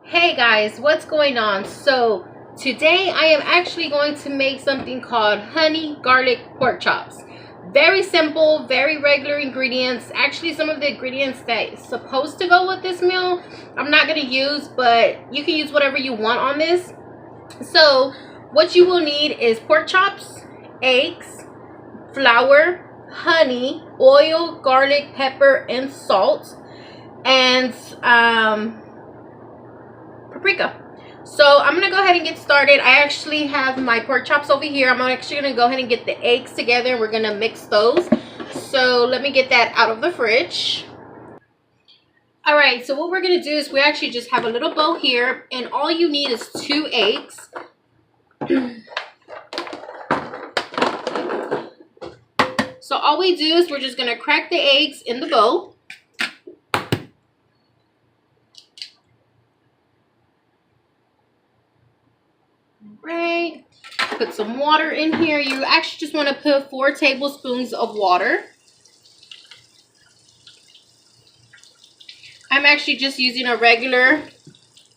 Hey guys, what's going on? So today I am actually going to make something called honey garlic pork chops. Very simple, very regular ingredients. Actually, some of the ingredients that is supposed to go with this meal I'm not going to use, but you can use whatever you want on this. So what you will need is pork chops, eggs, flour, honey, oil, garlic, pepper, and salt, and paprika. So I'm gonna go ahead and get started. I actually have my pork chops over here. I'm actually gonna go ahead and get the eggs together and we're gonna mix those. So let me get that out of the fridge. All right, so what we're gonna do is we actually just have a little bowl here, and all you need is 2 eggs. So all we do is we're just gonna crack the eggs in the bowl. Right, put some water in here. You actually just want to put 4 tablespoons of water. I'm actually just using a regular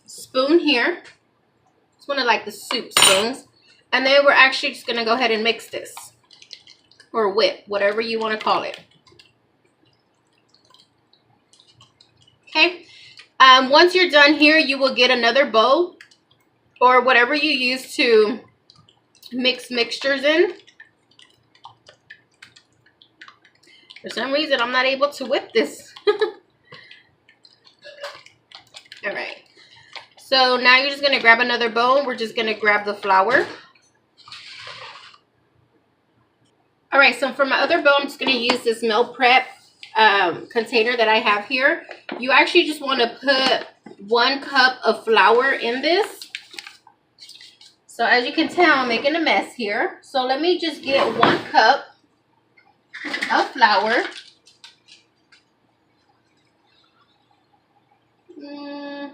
spoon here. It's one of like the soup spoons. And then we're actually just going to go ahead and mix this, or whip, whatever you want to call it. Okay, once you're done here, you will get another bowl or whatever you use to mix mixtures in. For some reason, I'm not able to whip this. All right. So now you're just going to grab another bowl. We're just going to grab the flour. All right. So for my other bowl, I'm just going to use this meal prep container that I have here. You actually just want to put 1 cup of flour in this. So as you can tell, I'm making a mess here. So let me just get 1 cup of flour. All right.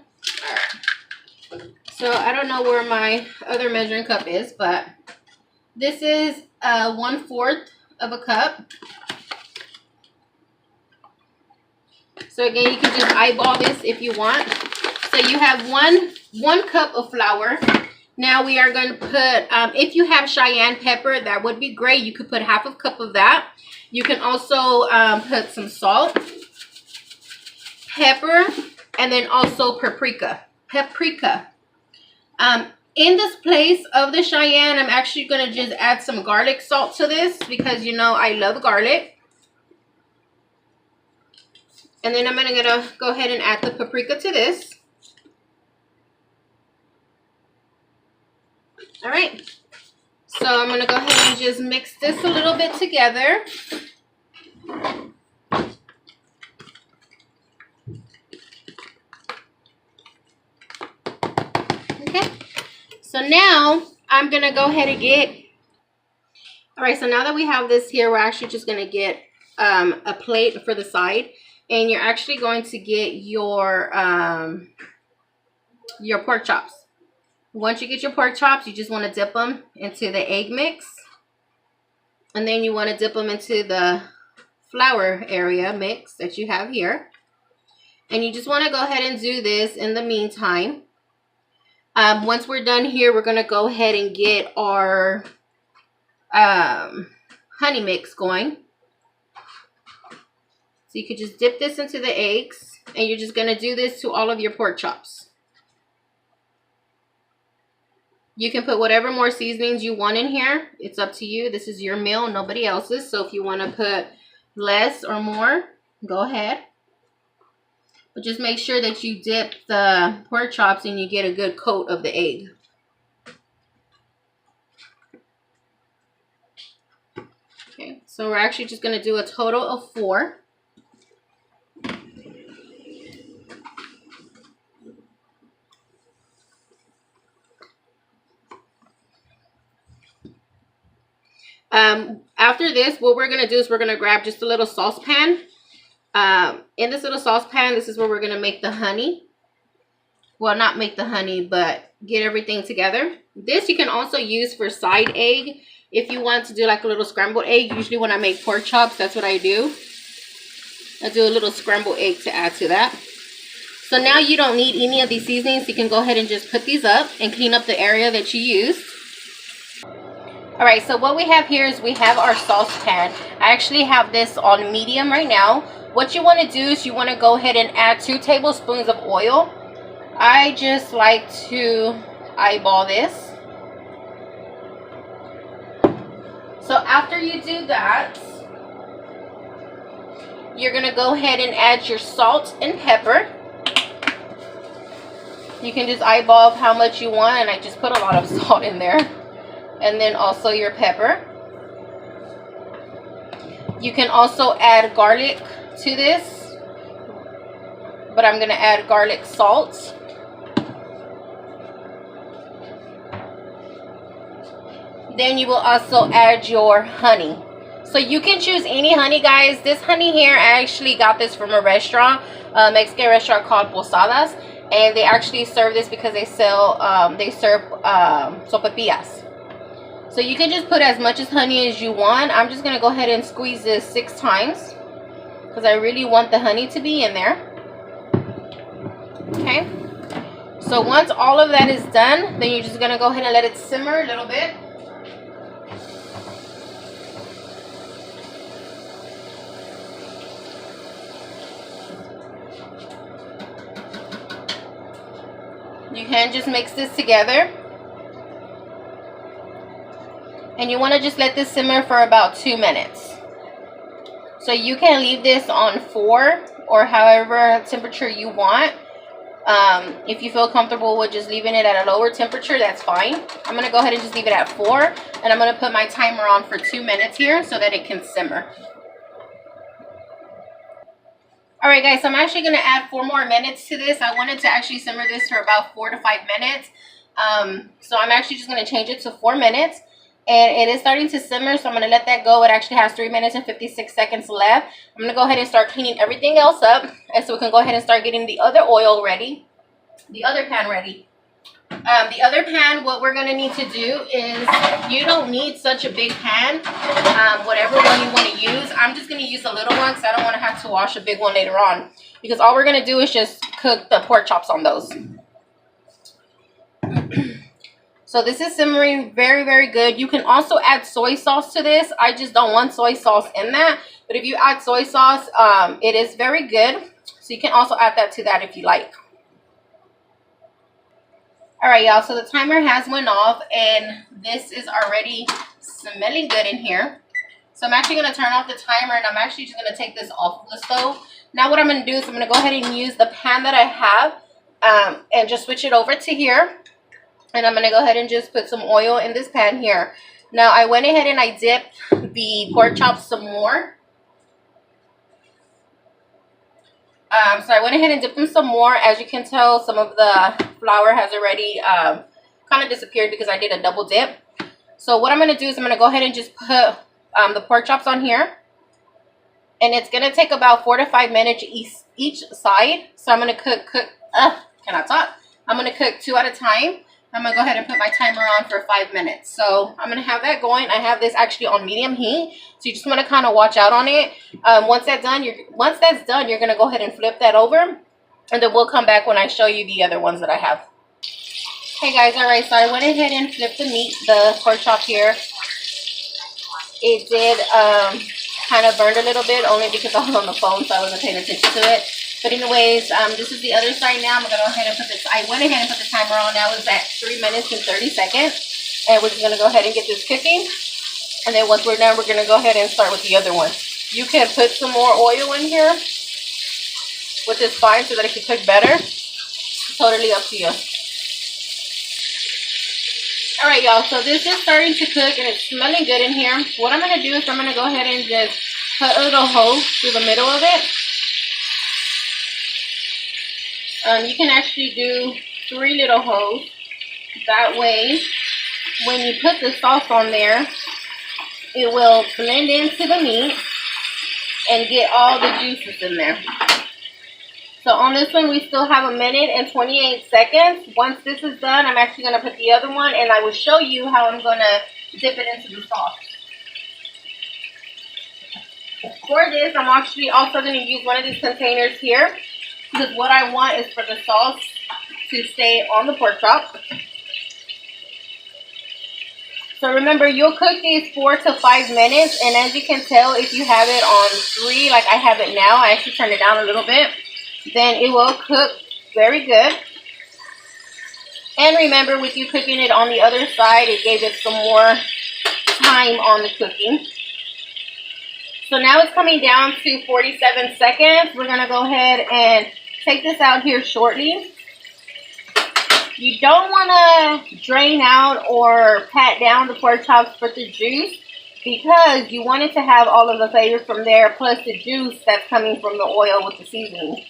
So I don't know where my other measuring cup is, but this is 1/4 of a cup. So again, you can just eyeball this if you want. So you have one cup of flour. Now we are going to put, if you have cayenne pepper, that would be great. You could put 1/2 cup of that. You can also put some salt, pepper, and then also paprika. In this place of the cayenne, I'm actually going to just add some garlic salt to this because, you know, I love garlic. And then I'm going to go ahead and add the paprika to this. All right, so I'm going to go ahead and just mix this a little bit together. Okay, so now I'm going to go ahead and all right, so now that we have this here, we're actually just going to get a plate for the side. And you're actually going to get your pork chops. Once you get your pork chops, you just want to dip them into the egg mix. And then you want to dip them into the flour area mix that you have here. And you just want to go ahead and do this in the meantime. Once we're done here, we're going to go ahead and get our honey mix going. So you could just dip this into the eggs. And you're just going to do this to all of your pork chops. You can put whatever more seasonings you want in here. It's up to you. This is your meal, nobody else's. So if you want to put less or more, go ahead. But just make sure that you dip the pork chops and you get a good coat of the egg. Okay, so we're actually just going to do a total of 4. After this, what we're going to do is we're going to grab just a little saucepan. In this little saucepan, this is where we're going to make the honey. Well, not make the honey, but get everything together. This you can also use for side egg. If you want to do like a little scrambled egg, usually when I make pork chops, that's what I do. I do a little scrambled egg to add to that. So now you don't need any of these seasonings. You can go ahead and just put these up and clean up the area that you used. All right, so what we have here is we have our saucepan. I actually have this on medium right now. What you want to do is you want to go ahead and add 2 tablespoons of oil. I just like to eyeball this. So after you do that, you're going to go ahead and add your salt and pepper. You can just eyeball how much you want, and I just put a lot of salt in there. And then also your pepper. You can also add garlic to this, but I'm going to add garlic salt. Then you will also add your honey. So you can choose any honey, guys. This honey here, I actually got this from a restaurant, a Mexican restaurant called Posadas, and they actually serve this because they serve sopapillas. So you can just put as much as honey as you want. I'm just going to go ahead and squeeze this 6 times because I really want the honey to be in there. Okay. So once all of that is done, then you're just going to go ahead and let it simmer a little bit. You can just mix this together. And you want to just let this simmer for about 2 minutes. So you can leave this on 4 or however temperature you want. If you feel comfortable with just leaving it at a lower temperature, that's fine. I'm going to go ahead and just leave it at 4. And I'm going to put my timer on for 2 minutes here so that it can simmer. Alright guys, so I'm actually going to add 4 more minutes to this. I wanted to actually simmer this for about 4 to 5 minutes. So I'm actually just going to change it to 4 minutes. And it is starting to simmer, so I'm going to let that go. It actually has 3 minutes and 56 seconds left. I'm going to go ahead and start cleaning everything else up. And so we can go ahead and start getting the other oil ready. The other pan ready. The other pan, what we're going to need to do is, you don't need such a big pan. Whatever one you want to use. I'm just going to use a little one because I don't want to have to wash a big one later on. Because all we're going to do is just cook the pork chops on those. So this is simmering very, very good. You can also add soy sauce to this. I just don't want soy sauce in that. But if you add soy sauce, it is very good. So you can also add that to that if you like. Alright, y'all. So the timer has went off. And this is already smelling good in here. So I'm actually going to turn off the timer. And I'm actually just going to take this off of the stove. Now what I'm going to do is I'm going to go ahead and use the pan that I have. And just switch it over to here. And I'm going to go ahead and just put some oil in this pan here. Now, I went ahead and I dipped the pork chops some more. So I went ahead and dipped them some more. As you can tell, some of the flour has already kind of disappeared because I did a double dip. So what I'm going to do is I'm going to go ahead and just put the pork chops on here. And it's going to take about 4 to 5 minutes each side. So I'm going to cannot talk. I'm going to cook 2 at a time. I'm going to go ahead and put my timer on for 5 minutes. So I'm going to have that going. I have this actually on medium heat. So you just want to kind of watch out on it. Once that's done, you're going to go ahead and flip that over. And then we'll come back when I show you the other ones that I have. Hey guys, alright, so I went ahead and flipped the pork chop here. It did kind of burned a little bit, only because I was on the phone, so I wasn't paying attention to it. But anyways, this is the other side now. I'm going to go ahead and put this, I went ahead and put the timer on. Now it's at 3 minutes and 30 seconds. And we're just going to go ahead and get this cooking. And then once we're done, we're going to go ahead and start with the other one. You can put some more oil in here, which is fine so that it can cook better. It's totally up to you. Alright y'all, so this is starting to cook and it's smelling good in here. What I'm going to do is I'm going to go ahead and just put a little hole through the middle of it. You can actually do 3 little holes. That way, when you put the sauce on there, it will blend into the meat and get all the juices in there. So on this one, we still have 1 minute and 28 seconds. Once this is done, I'm actually going to put the other one, and I will show you how I'm going to dip it into the sauce. For this, I'm actually also going to use one of these containers here. because what I want is for the sauce to stay on the pork chop. So remember, you'll cook these 4 to 5 minutes, and as you can tell, if you have it on 3, like I have it now, I actually turn it down a little bit, then it will cook very good. And remember, with you cooking it on the other side, it gave it some more time on the cooking. So now it's coming down to 47 seconds. We're going to go ahead and take this out here shortly. You don't want to drain out or pat down the pork chops for the juice, because you want it to have all of the flavors from there, plus the juice that's coming from the oil with the seasoning.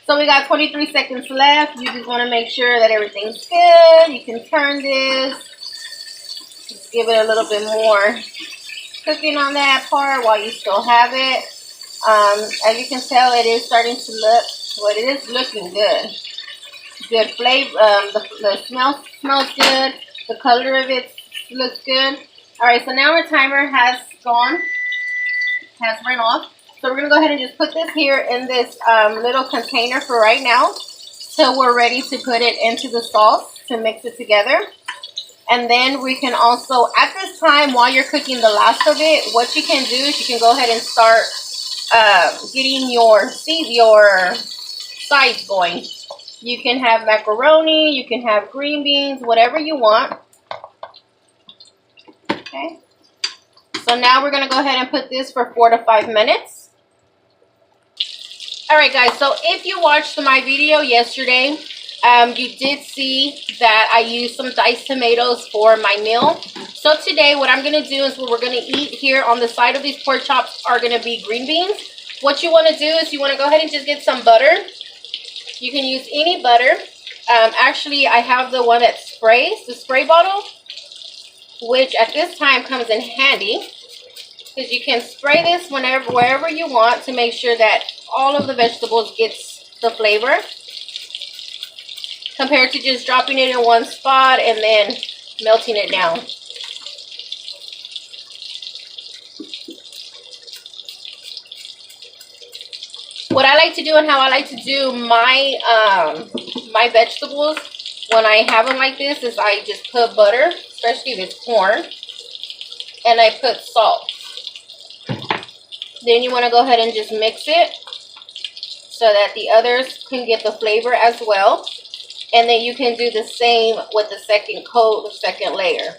So we got 23 seconds left. You just want to make sure that everything's good. You can turn this. Just give it a little bit more cooking on that part while you still have it. As you can tell, it is starting to look, well, it is looking good. Good flavor. The smell smells good. The color of it looks good. All right, so now our timer has run off. So we're going to go ahead and just put this here in this little container for right now, till we're ready to put it into the sauce to mix it together. And then we can also, at this time, while you're cooking the last of it, what you can do is you can go ahead and start getting your sides going. You can have macaroni, you can have green beans, whatever you want. Okay. So now we're going to go ahead and put this for 4 to 5 minutes. Alright guys, so if you watched my video yesterday, you did see that I used some diced tomatoes for my meal. So today what I'm going to do is what we're going to eat here on the side of these pork chops are going to be green beans. What you want to do is you want to go ahead and just get some butter. You can use any butter. Actually, I have the one that sprays, the spray bottle, which at this time comes in handy, because you can spray this wherever you want to make sure that all of the vegetables gets the flavor, compared to just dropping it in one spot and then melting it down. What I like to do and how I like to do my my vegetables when I have them like this is I just put butter, especially if it's corn, and I put salt. Then you want to go ahead and just mix it so that the others can get the flavor as well. And then you can do the same with the second coat, the second layer.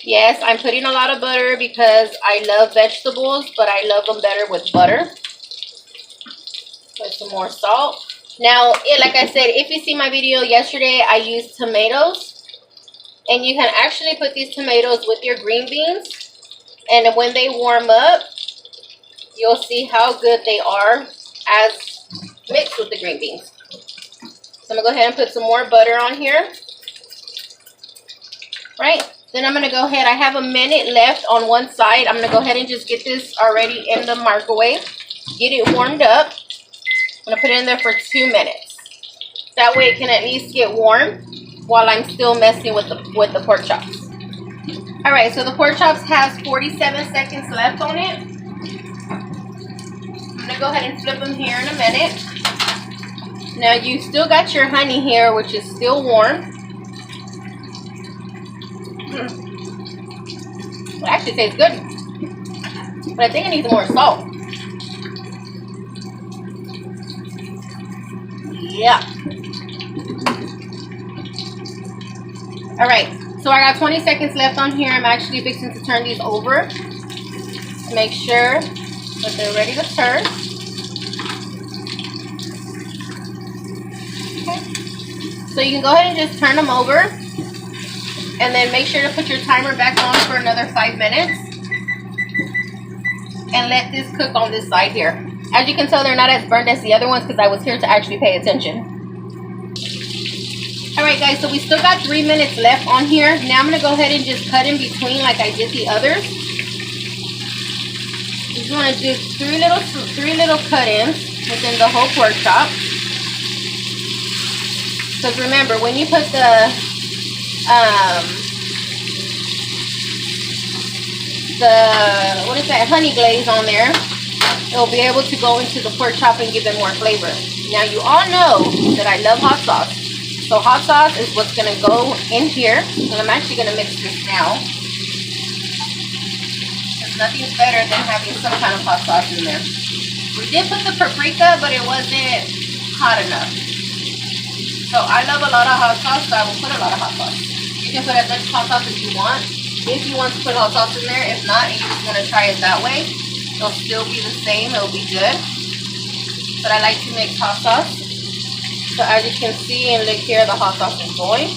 Yes, I'm putting a lot of butter because I love vegetables, but I love them better with butter. Put some more salt. Now, like I said, if you see my video yesterday, I used tomatoes. And you can actually put these tomatoes with your green beans. And when they warm up, you'll see how good they are as mixed with the green beans. So I'm going to go ahead and put some more butter on here. Right? Then I'm going to go ahead. I have a minute left on one side. I'm going to go ahead and just get this already in the microwave. Get it warmed up. I'm going to put it in there for 2 minutes. That way it can at least get warm while I'm still messing with the pork chops. Alright, so the pork chops has 47 seconds left on it. I'm going to go ahead and flip them here in a minute. Now you still got your honey here, which is still warm. It actually tastes good. But I think it needs more salt. Yeah. Alright, so I got 20 seconds left on here. I'm actually fixing to turn these over to make sure that they're ready to turn. Okay. So you can go ahead and just turn them over. And then make sure to put your timer back on for another 5 minutes. And let this cook on this side here. As you can tell, they're not as burnt as the other ones because I was here to actually pay attention. Alright guys, so we still got 3 minutes left on here. Now I'm going to go ahead and just cut in between like I did the others. You just want to do three little cut-ins within the whole pork chop. Because remember, when you put what is that, honey glaze on there, it'll be able to go into the pork chop and give it more flavor. Now you all know that I love hot sauce. So hot sauce is what's going to go in here. And I'm actually going to mix this now. Because nothing's better than having some kind of hot sauce in there. We did put the paprika, but it wasn't hot enough. So I love a lot of hot sauce, so I will put a lot of hot sauce. You can put as much hot sauce as you want. If you want to put hot sauce in there. If not, and you just want to try it that way, it'll still be the same. It'll be good. But I like to mix hot sauce. So as you can see and look here, the hot sauce is going.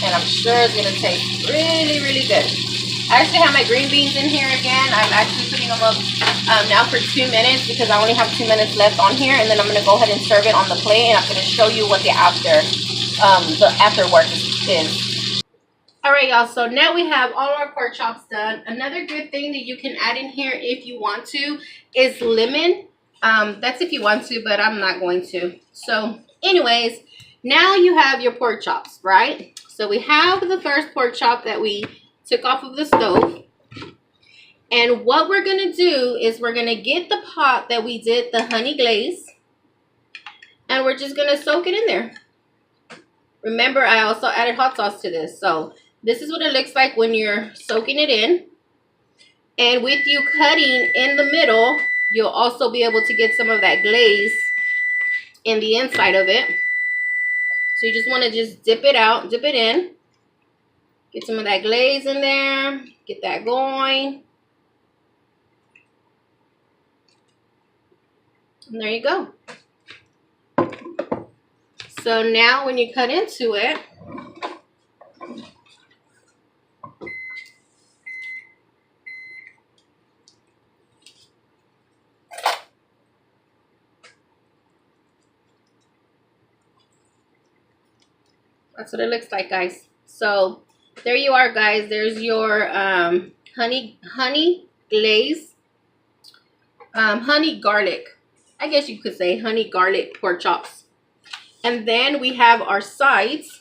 And I'm sure it's going to taste really, really good. I actually have my green beans in here again. I'm actually putting them up now for 2 minutes because I only have 2 minutes left on here. And then I'm going to go ahead and serve it on the plate. And I'm going to show you what the afterwork is. Alright y'all, so now we have all our pork chops done. Another good thing that you can add in here if you want to is lemon. That's if you want to, but I'm not going to. So anyways, now you have your pork chops, right? So we have the first pork chop that we took off of the stove. And what we're going to do is we're going to get the pot that we did the honey glaze. And we're just going to soak it in there. Remember, I also added hot sauce to this. So this is what it looks like when you're soaking it in. And with you cutting in the middle, you'll also be able to get some of that glaze in the inside of it. So you just want to just dip it out, dip it in. Get some of that glaze in there. Get that going. And there you go. So now when you cut into it, that's what it looks like, guys. So there you are, guys. There's your honey glaze, honey garlic. I guess you could say honey garlic pork chops. And then we have our sides.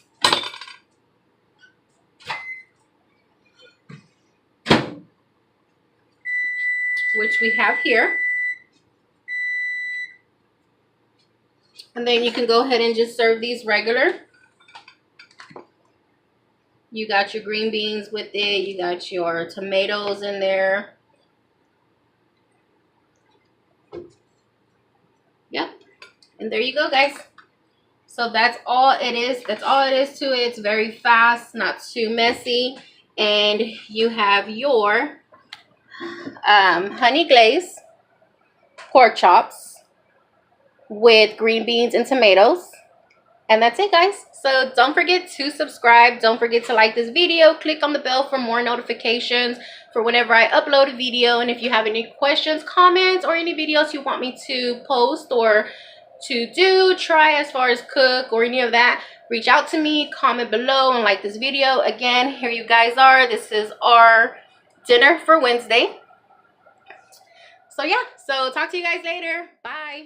Which we have here. And then you can go ahead and just serve these regular. You got your green beans with it. You got your tomatoes in there. Yep. And there you go, guys. So that's all it is. That's all it is to it. It's very fast, not too messy. And you have your honey glaze pork chops with green beans and tomatoes. And that's it, guys. So don't forget to subscribe. Don't forget to like this video. Click on the bell for more notifications for whenever I upload a video. And if you have any questions, comments, or any videos you want me to post or to do, try as far as cook or any of that, reach out to me, comment below, and like this video. Again, here you guys are. This is our dinner for Wednesday. So yeah, so talk to you guys later. Bye.